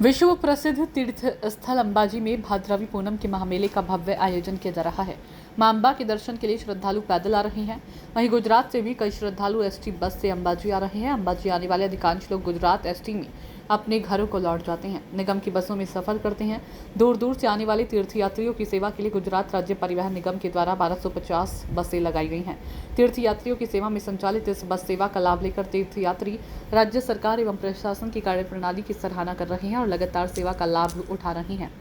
विश्व प्रसिद्ध तीर्थ स्थल अंबाजी में भाद्रवी पूनम के महामेले का भव्य आयोजन किया जा रहा है। मां अंबा के दर्शन के लिए श्रद्धालु पैदल आ रहे हैं। वहीं गुजरात से भी कई श्रद्धालु एसटी बस से अंबाजी आ रहे हैं। अंबाजी आने वाले अधिकांश लोग गुजरात एसटी में अपने घरों को लौट जाते हैं। निगम की बसों में सफर करते हैं। दूर दूर से आने वाले तीर्थयात्रियों की सेवा के लिए गुजरात राज्य परिवहन निगम के द्वारा 1250 बसें लगाई गई हैं। तीर्थयात्रियों की सेवा में संचालित इस बस सेवा का लाभ लेकर तीर्थयात्री राज्य सरकार एवं प्रशासन की कार्यप्रणाली की सराहना कर रहे हैं और लगातार सेवा का लाभ उठा रहे हैं।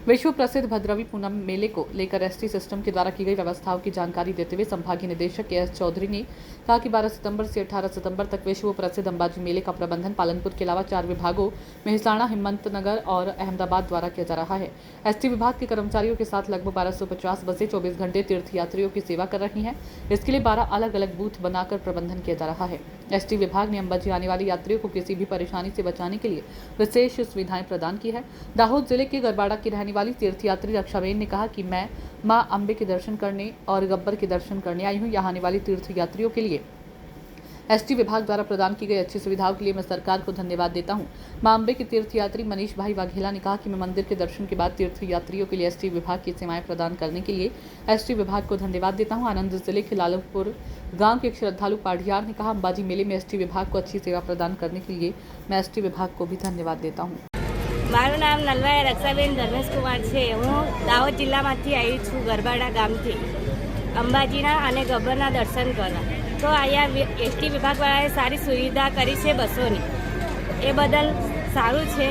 विश्व प्रसिद्ध भद्रवी पूनम मेले को लेकर एसटी सिस्टम के द्वारा की गई व्यवस्थाओं की जानकारी देते हुए संभागीय निदेशक के.एस. चौधरी ने कहा कि 12 सितंबर से 18 सितंबर तक विश्व प्रसिद्ध अंबाजी मेले का प्रबंधन पालनपुर के अलावा 4 विभागों मेहसाणा, हिम्मतनगर और अहमदाबाद द्वारा किया जा रहा है। एसटी विभाग के कर्मचारियों के साथ लगभग 1250 बसें 24 घंटे तीर्थयात्रियों की सेवा कर रही हैं। इसके लिए 12 अलग अलग बूथ बनाकर प्रबंधन किया जा रहा है। एसटी विभाग ने अंबाजी आने वाले यात्रियों को किसी भी परेशानी से बचाने के लिए विशेष सुविधाएं प्रदान की है। दाहोद जिले के गरबाड़ा की रहने वाली तीर्थयात्री रक्षाबेन ने कहा कि मैं मां अंबे के दर्शन करने और गब्बर के दर्शन करने आई हूं। यहां आने वाले तीर्थयात्रियों के लिए एसटी विभाग द्वारा प्रदान की गई अच्छी सुविधाओं के लिए मैं सरकार को धन्यवाद देता हूं। मां अंबे के तीर्थयात्री मनीष भाई वाघेला ने कहा कि मैं मंदिर के दर्शन के बाद तीर्थयात्रियों के लिए एसटी विभाग की सेवाएं प्रदान करने के लिए एसटी विभाग को धन्यवाद देता हूं। आनंद जिले के लालपुर गांव के एक श्रद्धालु पाढ़ियार ने कहा, अंबाजी मेले में एसटी विभाग को अच्छी सेवा प्रदान करने के लिए मैं एसटी विभाग को भी धन्यवाद देता हूँ। मारू नाम नलवाया रक्षाबेन धर्मेश कुमार है। हूँ दाहोद जिल्लामांथी आई छूँ गरबाड़ा गामथी अंबाजीना अने गब्बરના दर्शन કરવા। तो અહીંયા એસટી વિભાગવાળાએ સારી સુવિધા કરી છે બસોની, એ બદલ સારું છે।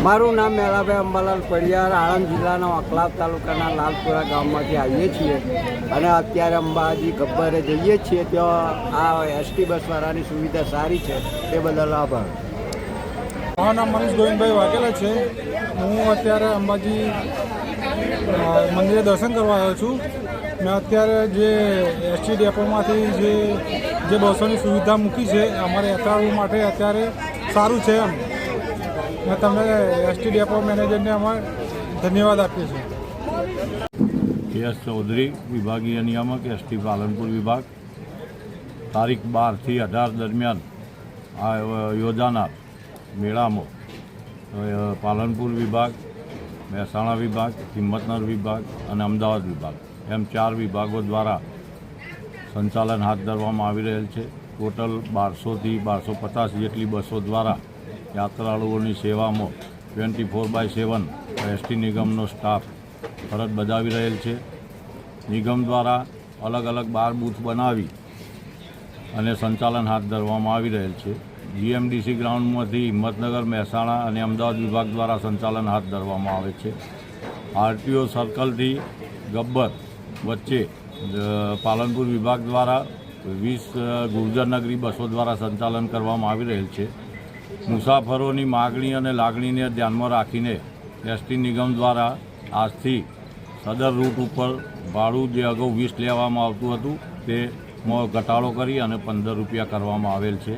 મારું નામ મેલાભાઈ અંબાલાલ પડિયાર, આણંદ જિલ્લાના અકલાવ તાલુકાના લાલપુરા ગામમાંથી આવીએ છીએ અને અત્યારે અંબાજી ગબ્બરે જઈએ છીએ। ત્યાં આ એસટી બસવાળાની સુવિધા સારી છે, તે બદલ આભાર। મારું નામ મનીષ ગોવિંદભાઈ વાઘેલા છે। હું અત્યારે અંબાજી મંદિરે દર્શન કરવા આવ્યો છું। મેં અત્યારે જે એસટી ડેપોમાંથી જે બસોની સુવિધા મૂકી છે અમારે યાત્રાળુ માટે અત્યારે સારું છે એમ। મેં તમને એસટી ડેપો મેનેજરને અમારે ધન્યવાદ આપીએ છીએ। કે.એસ. ચૌધરી, વિભાગીય નિયામક, એસટી પાલનપુર વિભાગ। તારીખ 12 થી 18 દરમિયાન આ યોજાનાર મેળામાં પાલનપુર વિભાગ, મહેસાણા વિભાગ, હિંમતનગર વિભાગ અને અમદાવાદ વિભાગ એમ 4 વિભાગો દ્વારા સંચાલન હાથ ધરવામાં આવી રહેલ છે। ટોટલ 1200 થી 1250 જેટલી બસો દ્વારા યાત્રાળુઓની સેવામાં 24/7 એસટી નિગમનો સ્ટાફ ફરજ બજાવી રહેલ છે। નિગમ દ્વારા અલગ અલગ 12 બૂથ બનાવી અને સંચાલન હાથ ધરવામાં આવી રહેલ છે। જીએમડીસી ગ્રાઉન્ડમાંથી હિંમતનગર, મહેસાણા અને અમદાવાદ વિભાગ દ્વારા સંચાલન હાથ ધરવામાં આવે છે। આરટીઓ સર્કલથી ગબ્બર વચ્ચે પાલનપુર વિભાગ દ્વારા 20 ગુર્જરનગરી બસો દ્વારા સંચાલન કરવામાં આવી રહેલ છે। મુસાફરોની માગણી અને લાગણીને ધ્યાનમાં રાખીને એસટી નિગમ દ્વારા આજથી સદર રૂટ ઉપર ભાડું જે અગાઉ 20 લેવામાં આવતું હતું તેમાં ઘટાડો કરી અને 15 રૂપિયા કરવામાં આવેલ છે।